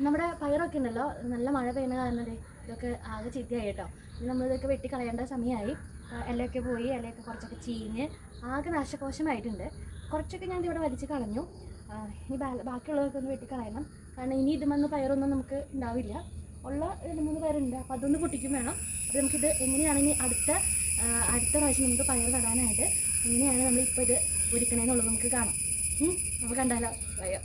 നമ്മുടെ പയറൊക്കെ ഉണ്ടല്ലോ, നല്ല മഴ പെയ്യുന്ന കാരണം ഇതൊക്കെ ആകെ ചീത്തയായി കേട്ടോ. ഇനി നമ്മളിതൊക്കെ വെട്ടി കളയേണ്ട സമയമായി. ഇലയൊക്കെ പോയി, ഇലയൊക്കെ കുറച്ചൊക്കെ ചീഞ്ഞ് ആകെ നാശകോശമായിട്ടുണ്ട്. കുറച്ചൊക്കെ ഞാൻ ഇവിടെ വലിച്ച് കളഞ്ഞു. ഇനി ബാക്കിയുള്ളതൊക്കെ ഒന്ന് വെട്ടിക്കളയണം. കാരണം ഇനി ഇതുമെന്ന് പയറൊന്നും നമുക്ക് ഉണ്ടാവില്ല. ഉള്ള 2-3 പേരുണ്ട്, അപ്പോൾ അതൊന്ന് പൊട്ടിക്കും വേണം. അപ്പോൾ നമുക്കിത് എങ്ങനെയാണ് ഇനി അടുത്ത പ്രാവശ്യം നമുക്ക് പയർ നടാനായിട്ട് എങ്ങനെയാണ് നമ്മളിപ്പോൾ ഇത് ഒരുക്കണേന്നുള്ളത് നമുക്ക് കാണാം. നമുക്ക് കണ്ടാലോ? പയർ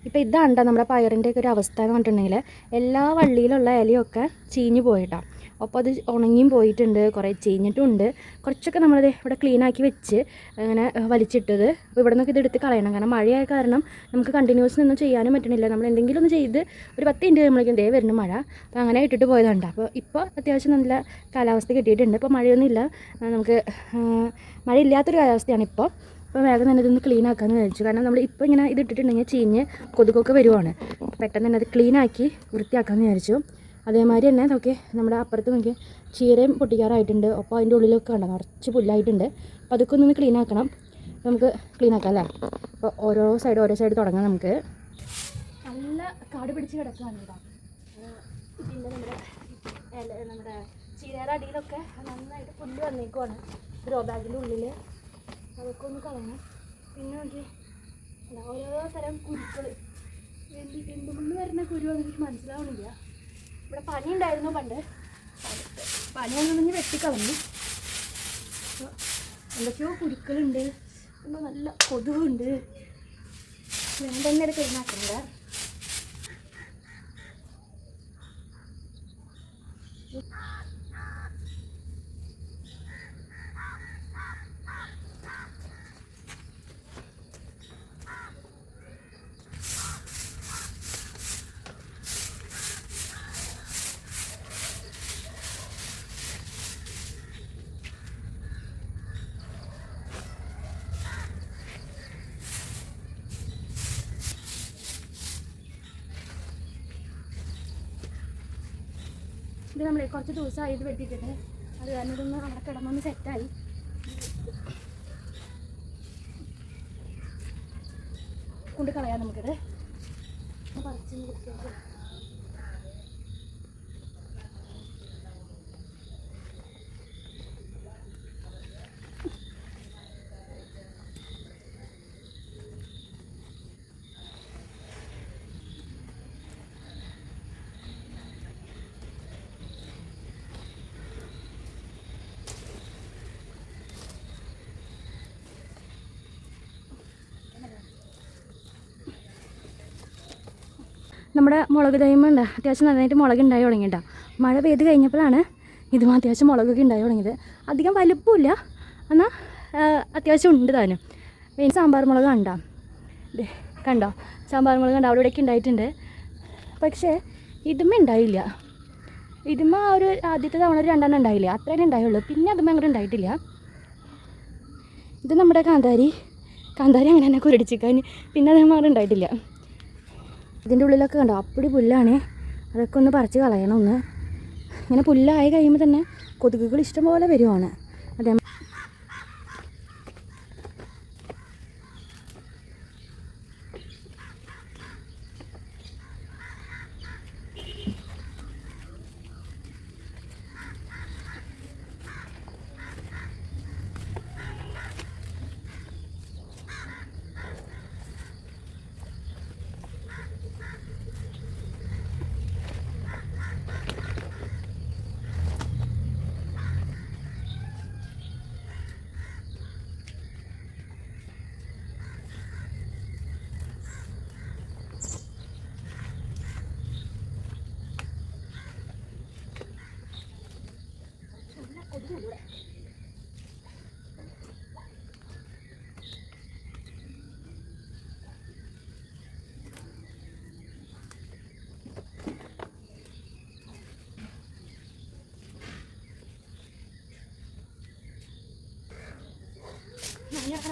ഇപ്പോൾ ഇതാണ് കേട്ടോ നമ്മുടെ പയറിൻ്റെയൊക്കെ ഒരു അവസ്ഥ എന്ന് പറഞ്ഞിട്ടുണ്ടെങ്കിൽ, എല്ലാ വള്ളിയിലുള്ള ഇലയൊക്കെ ചീഞ്ഞ് പോയിട്ടാണ്. അപ്പോൾ അത് ഉണങ്ങിയും പോയിട്ടുണ്ട്, കുറേ ചീഞ്ഞിട്ടുണ്ട്. കുറച്ചൊക്കെ നമ്മളത് ഇവിടെ ക്ലീനാക്കി വെച്ച് അങ്ങനെ വലിച്ചിട്ടത്. അപ്പോൾ ഇവിടെ നിന്നൊക്കെ ഇതെടുത്ത് കളയണം. കാരണം മഴയായ കാരണം നമുക്ക് കണ്ടിന്യൂസ് ഒന്നും ചെയ്യാനും പറ്റണില്ല. നമ്മൾ എന്തെങ്കിലും ഒന്ന് ചെയ്ത് ഒരു 10 മിനിറ്റ് കഴിയുമ്പോഴേക്കും വരുന്ന മഴ. അപ്പോൾ അങ്ങനെ ഇട്ടിട്ട് പോയതുണ്ട്. ഇപ്പോൾ അത്യാവശ്യം നല്ല കാലാവസ്ഥ കിട്ടിയിട്ടുണ്ട്. ഇപ്പോൾ മഴയൊന്നുമില്ല, നമുക്ക് മഴയില്ലാത്തൊരു കാലാവസ്ഥയാണ് ഇപ്പോൾ. അപ്പോൾ വേഗം തന്നെ ഇതൊന്ന് ക്ലീൻ ആക്കാമെന്ന് വിചാരിച്ചു. കാരണം നമ്മൾ ഇപ്പോൾ ഇങ്ങനെ ഇതിട്ടിട്ടുണ്ടെങ്കിൽ ചീഞ്ഞ് കൊതുകൊക്കെ വരുവാണ്. പെട്ടെന്ന് തന്നെ അത് ക്ലീനാക്കി വൃത്തിയാക്കാമെന്ന് വിചാരിച്ചു. അതേമാതിരി തന്നെ നോക്കി നമ്മുടെ അപ്പുറത്ത് നോക്കി ചീരയും പൊട്ടിക്കാറായിട്ടുണ്ട്. അപ്പോൾ അതിൻ്റെ ഉള്ളിലൊക്കെ കണ്ടോ നിറച്ച് പുല്ലായിട്ടുണ്ട്. അപ്പോൾ അതൊക്കെ ഒന്ന് ക്ലീൻ ആക്കണം. നമുക്ക് ക്ലീൻ ആക്കാം അല്ലേ? അപ്പോൾ ഓരോ സൈഡ് തുടങ്ങാം. നമുക്ക് നല്ല കാട് പിടിച്ച് കിടക്കുകയാണ് കേട്ടോ. പിന്നെ നമ്മുടെ ചീരയുടെ അടിയിലൊക്കെ നന്നായിട്ട് പുല്ല് വന്നേക്കുവാണ്. ഗ്രോ ബാഗിൻ്റെ ഉള്ളിൽ അതൊക്കെ ഒന്ന് കളയണം. പിന്നെ നോക്കി ഓരോ തരം കുരുക്കൾ, എന്തുകൊണ്ട് വരുന്ന കുരുവെന്ന് എനിക്ക് മനസ്സിലാവണില്ല. ഇവിടെ പനി ഉണ്ടായിരുന്നു പണ്ട്, പനിയൊന്നും വെട്ടിക്കളഞ്ഞു. എന്തൊക്കെയോ കുരുക്കളുണ്ട്, പിന്നെ നല്ല കൊതുകുണ്ട്. ഞാൻ തന്നെ അത് ക്ലീനാക്കുന്നുണ്ട്. ഇത് നമ്മൾ കുറച്ച് ദിവസമായി ഇത് വെട്ടിയിട്ടിട്ട്, അത് കാരണം ഇതൊന്ന് അവിടെ കിടന്നൊന്ന് സെറ്റായി. കൊണ്ട് കളയാം നമുക്കിത്. പറിച്ച് കൊടുക്കുക. നമ്മുടെ മുളക് തൈമുണ്ട്, അത്യാവശ്യം നന്നായിട്ട് മുളക് ഉണ്ടായി തുടങ്ങിയിട്ടാണ്. മഴ പെയ്ത് കഴിഞ്ഞപ്പോഴാണ് ഇതും അത്യാവശ്യം മുളകൊക്കെ ഉണ്ടായി തുടങ്ങിയത്. അധികം വലുപ്പമില്ല, എന്നാൽ അത്യാവശ്യം ഉണ്ട് താനും. പിന്നെ സാമ്പാർ മുളക് കണ്ടോ സാമ്പാർ മുളക് കണ്ടോ അവിടെ ഇവിടെയൊക്കെ ഉണ്ടായിട്ടുണ്ട്. പക്ഷേ ഇതുമ്മ ഉണ്ടായില്ല. ഇതുമ്മ ഒരു ആദ്യത്തെ തവണ ഒരു 2 എണ്ണം ഉണ്ടായില്ല, അത്രയും ഉണ്ടായുള്ളൂ. പിന്നെ അതുമ്മ അങ്ങോട്ട് ഉണ്ടായിട്ടില്ല. ഇത് നമ്മുടെ കാന്താരി അങ്ങനെ തന്നെ കുരടിച്ചിക്കാൻ, പിന്നെ അതുമ്മ അങ്ങോട്ട് ഉണ്ടായിട്ടില്ല. ഇതിൻ്റെ ഉള്ളിലൊക്കെ കണ്ടോ അപ്പടി പുല്ലാണ്. അതൊക്കെ ഒന്ന് പറിച്ച് കളയണം. ഒന്ന് ഇങ്ങനെ പുല്ലായി കഴിയുമ്പോൾ തന്നെ കൊതുകുകൾ ഇഷ്ടംപോലെ വരുവാണ്. അതേ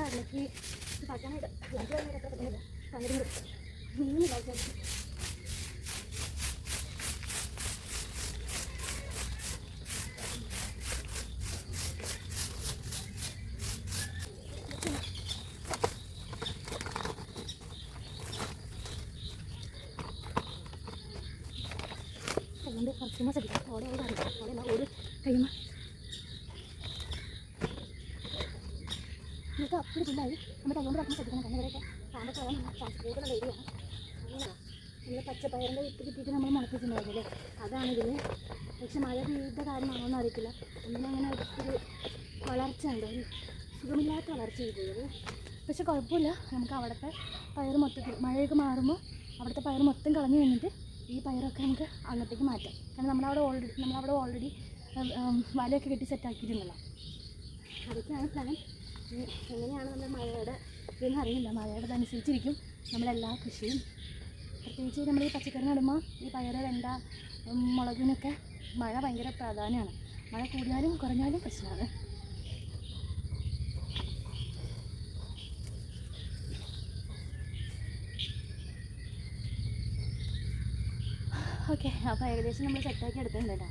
അതിലേക്ക് പറ്റാനായിട്ട് കുറച്ചുമ്പോൾ ശ്രദ്ധിക്കാം. ഓടെയല്ല ഒരു കഴിയുമ്പോൾ നമുക്ക് അപ്പടി പിള്ളായി നമ്മൾ കൈകൊണ്ട് പറഞ്ഞാൽ ശ്രദ്ധിക്കണം. കാരണം ഇവിടെയൊക്കെ പാമ്പൊക്കെ വരാൻ ചാൻസ് കൂടുതലുള്ള ഏരിയയാണ്. അങ്ങനെയാണ് നമ്മൾ പച്ചപ്പയറിൻ്റെ വിത്ത് കിട്ടിയിട്ട് നമ്മൾ മുളപ്പിച്ചിട്ടുണ്ടായിരുന്നില്ലേ, അതാണ് ഇതിൽ. പക്ഷെ മഴ പെയ്ത കാരണമാണോന്ന് അറിയത്തില്ല, അങ്ങനെ ഒരു വളർച്ച ഉണ്ട്, ഒരു സുഖമില്ലാത്ത വളർച്ച ചെയ്തത്. പക്ഷെ കുഴപ്പമില്ല, നമുക്ക് അവിടുത്തെ പയർ മൊത്തത്തിൽ മഴയൊക്കെ മാറുമ്പോൾ അവിടുത്തെ പയർ മൊത്തം കളഞ്ഞു കഴിഞ്ഞിട്ട് ഈ പയറൊക്കെ നമുക്ക് അങ്ങോട്ടേക്ക് മാറ്റാം. കാരണം നമ്മളവിടെ ഓൾറെഡി വലയൊക്കെ കെട്ടി സെറ്റാക്കിയിട്ടുണ്ടല്ലോ. അതൊക്കെയാണ് പ്ലാൻ. എങ്ങനെയാണ് നമ്മുടെ മഴയുടെ ഇതെന്ന് അറിയില്ല. മഴയുടെ അനുസരിച്ചിരിക്കും നമ്മളെല്ലാ കൃഷിയും. പ്രത്യേകിച്ച് നമ്മൾ ഈ പച്ചക്കറി നടുമ്പോൾ ഈ പയർ, വെണ്ട, മുളകിനൊക്കെ മഴ ഭയങ്കര പ്രാധാന്യമാണ്. മഴ കൂടിയാലും കുറഞ്ഞാലും പ്രശ്നമാണ്. ഓക്കെ, അപ്പോൾ ഏകദേശം നമ്മൾ സെറ്റാക്കി എടുത്തിട്ടുണ്ട് കേട്ടോ.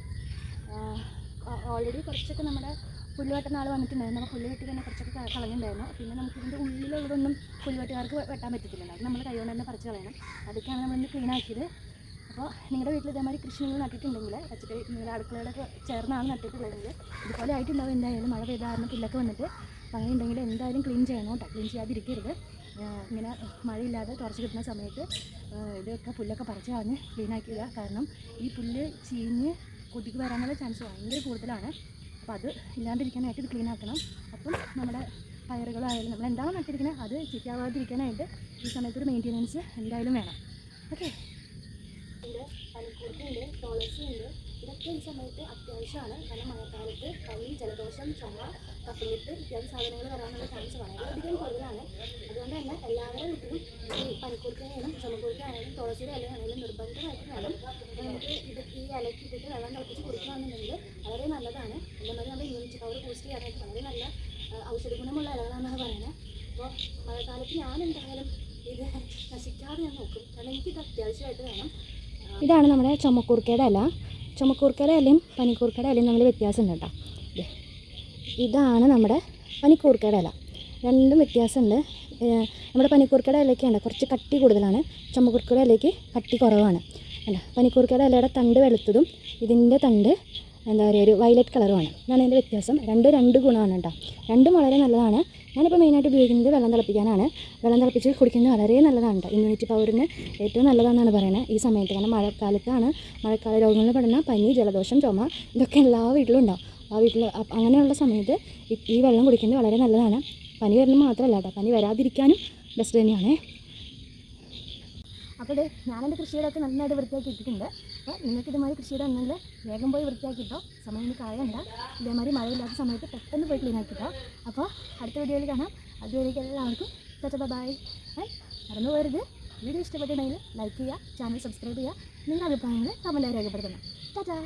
ഓൾറെഡി കുറച്ചൊക്കെ നമ്മുടെ പുല്ലുവെട്ടുന്ന ആൾ വന്നിട്ടുണ്ടായിരുന്നു. അപ്പോൾ പുല്ല് വെട്ടി തന്നെ കുറച്ചൊക്കെ കളഞ്ഞിട്ടുണ്ടായിരുന്നു. പിന്നെ നമുക്ക് ഇതിൻ്റെ ഉള്ളിലുള്ളതൊന്നും പുല്ലുവെട്ടുകാർക്ക് വെട്ടാൻ പറ്റത്തില്ല, അത് നമ്മൾ കൈകൊണ്ട് തന്നെ പറിച്ച് കളയണം. അതൊക്കെയാണ് നമ്മളിന്ന് ക്ലീൻ ആക്കിയത്. അപ്പോൾ നിങ്ങളുടെ വീട്ടിൽ ഇതേമാതിരി കൃഷി നിങ്ങൾ നട്ടിട്ടുണ്ടെങ്കിൽ, പച്ചക്കറി നിങ്ങളുടെ അടുക്കളയോടൊക്കെ ചേർന്നാണ് നട്ടിട്ടുള്ളതെങ്കിൽ ഇതുപോലെ ആയിട്ടുണ്ടാവും. എന്തായാലും മഴ പെയ്ത കാരണം പുല്ലൊക്കെ വന്നിട്ട്, അപ്പോൾ അങ്ങനെ ഉണ്ടെങ്കിൽ എന്തായാലും ക്ലീൻ ചെയ്യണം കേട്ടോ. ക്ലീൻ ചെയ്യാതിരിക്കരുത്. ഇങ്ങനെ മഴയില്ലാതെ തുറച്ച് കിട്ടുന്ന സമയത്ത് ഇതൊക്കെ പുല്ലൊക്കെ പറിച്ച് കളഞ്ഞ് ക്ലീൻ ആക്കിയിടുക. കാരണം ഈ പുല്ല് ചീഞ്ഞ് കുട്ടിക്ക് വരാനുള്ള ചാൻസ് ഭയങ്കര കൂടുതലാണ്. അപ്പോൾ അത് ഇല്ലാണ്ടിരിക്കാനായിട്ട് ഇത് ക്ലീൻ ആക്കണം. അപ്പം നമ്മുടെ പയറുകളായാലും നമ്മൾ എന്താണോ നട്ടിരിക്കുന്നത് അത് ചീത്തയാവാതിരിക്കാനായിട്ട് ഈ സമയത്ത് ഒരു മെയിൻ്റെനൻസ് എന്തായാലും വേണം. ഓക്കെ, പനിക്കൂർക്കയുണ്ട്, തുളസിയുണ്ട്, ഇതൊക്കെ ഈ സമയത്ത് അത്യാവശ്യമാണ്. കാരണം മഴക്കാലത്ത് പനി, ജലദോഷം, ചുമ, കഫക്കെട്ട് ഇത്യാദി സാധനങ്ങൾ വരാനുള്ള ചാൻസ് വളരെയധികം കൂടുതലാണ്. അതുകൊണ്ട് തന്നെ എല്ലാവരുടെ വീട്ടിലും ഈ പനിക്കൂർക്കയായാലും ചുമക്കൂർക്കയായാലും തുളസിയുടെ ഇലയാണെങ്കിലും നിർബന്ധമായിട്ട് വേണം. നമുക്ക് ഈ ഇലയ്ക്ക് ഇട്ടിട്ട് വെള്ളം തിളപ്പിച്ച് കുടിക്കുകയാണെന്നുണ്ടെങ്കിൽ വളരെ നല്ലതാണ്. അതേമാതിരി നമ്മുടെ ഇമ്മ്യൂണിറ്റി പവർ ബൂസ്റ്റ് ചെയ്യാനായിട്ട് വളരെ നല്ല ഔഷധ ഗുണമുള്ള ഇലകളാണെന്നാണ് പറയുന്നത്. അപ്പോൾ മഴക്കാലത്ത് ഞാൻ എന്തായാലും ഇത് നശിക്കാതെ ഞാൻ നോക്കും, കാരണം എനിക്കിത് അത്യാവശ്യമായിട്ട് വേണം. ഇതാണ് നമ്മുടെ ചുമക്കൂർക്കയുടെ ഇല. ചുമക്കൂർക്കയുടെ ഇലയും പനിക്കൂർക്കയുടെ ഇലയും തമ്മിൽ വ്യത്യാസമുണ്ട് കേട്ടോ. ഇതാണ് നമ്മുടെ പനിക്കൂർക്കയുടെ ഇല, രണ്ടും വ്യത്യാസമുണ്ട്. നമ്മുടെ പനിക്കൂർക്കയുടെ ഇലയ്ക്കാണ് കുറച്ച് കട്ടി കൂടുതലാണ്, ചുമക്കൂർക്കയുടെ ഇലയ്ക്ക് കട്ടി കുറവാണ്. അല്ല, പനിക്കൂർക്കയുടെ ഇലയുടെ തണ്ട് വെളുത്തതും ഇതിൻ്റെ തണ്ട് എന്താ പറയുക ഒരു വയലറ്റ് കളറുമാണ്. ഇതാണ് അതിൻ്റെ വ്യത്യാസം. രണ്ട് ഗുണമാണ് കേട്ടോ. രണ്ടും വളരെ നല്ലതാണ്. ഞാനിപ്പോൾ മെയിനായിട്ട് ഉപയോഗിക്കുന്നത് വെള്ളം തിളപ്പിക്കാനാണ്. വെള്ളം തിളപ്പിച്ച് കുടിക്കുന്നത് വളരെ നല്ലതാണ് കേട്ടോ. ഇമ്മ്യൂണിറ്റി പവറിന് ഏറ്റവും നല്ലതാണെന്നാണ് പറയുന്നത് ഈ സമയത്ത്. കാരണം മഴക്കാല രോഗങ്ങളിൽ പെടുന്ന പനി, ജലദോഷം, ചുമ ഇതൊക്കെ എല്ലാ വീട്ടിലും ഉണ്ടാവും. ആ വീട്ടിൽ അങ്ങനെയുള്ള സമയത്ത് ഈ വെള്ളം കുടിക്കുന്നത് വളരെ നല്ലതാണ്. പനി വരുന്നത് മാത്രമല്ല കേട്ടോ, പനി വരാതിരിക്കാനും ബെസ്റ്റ് തന്നെയാണ്. അപ്പോൾ ഞാനെൻ്റെ കൃഷിയിടമൊക്കെ നന്നായിട്ട് വൃത്തിയാക്കി ഇട്ടിട്ടുണ്ട്. അപ്പോൾ നിങ്ങൾക്ക് ഇതുമാതിരി കൃഷിയിടം ഉണ്ടെങ്കിൽ വേഗം പോയി വൃത്തിയാക്കിട്ടോ, സമയം കളയണ്ട. ഇതേമാതിരി മഴയില്ലാത്ത സമയത്ത് പെട്ടെന്ന് പോയി ക്ലീൻ ആക്കിട്ടോ. അപ്പോൾ അടുത്ത വീഡിയോയിൽ കാണാം. അതുവരേക്കും എല്ലാവർക്കും ബൈ. മറന്നു പോകരുത്, വീഡിയോ ഇഷ്ടപ്പെട്ടിട്ടുണ്ടെങ്കിൽ ലൈക്ക് ചെയ്യുക, ചാനൽ സബ്സ്ക്രൈബ് ചെയ്യുക, നിങ്ങളുടെ അഭിപ്രായങ്ങൾ കമൻറ്റായി രേഖപ്പെടുത്തണം. ടാറ്റാ.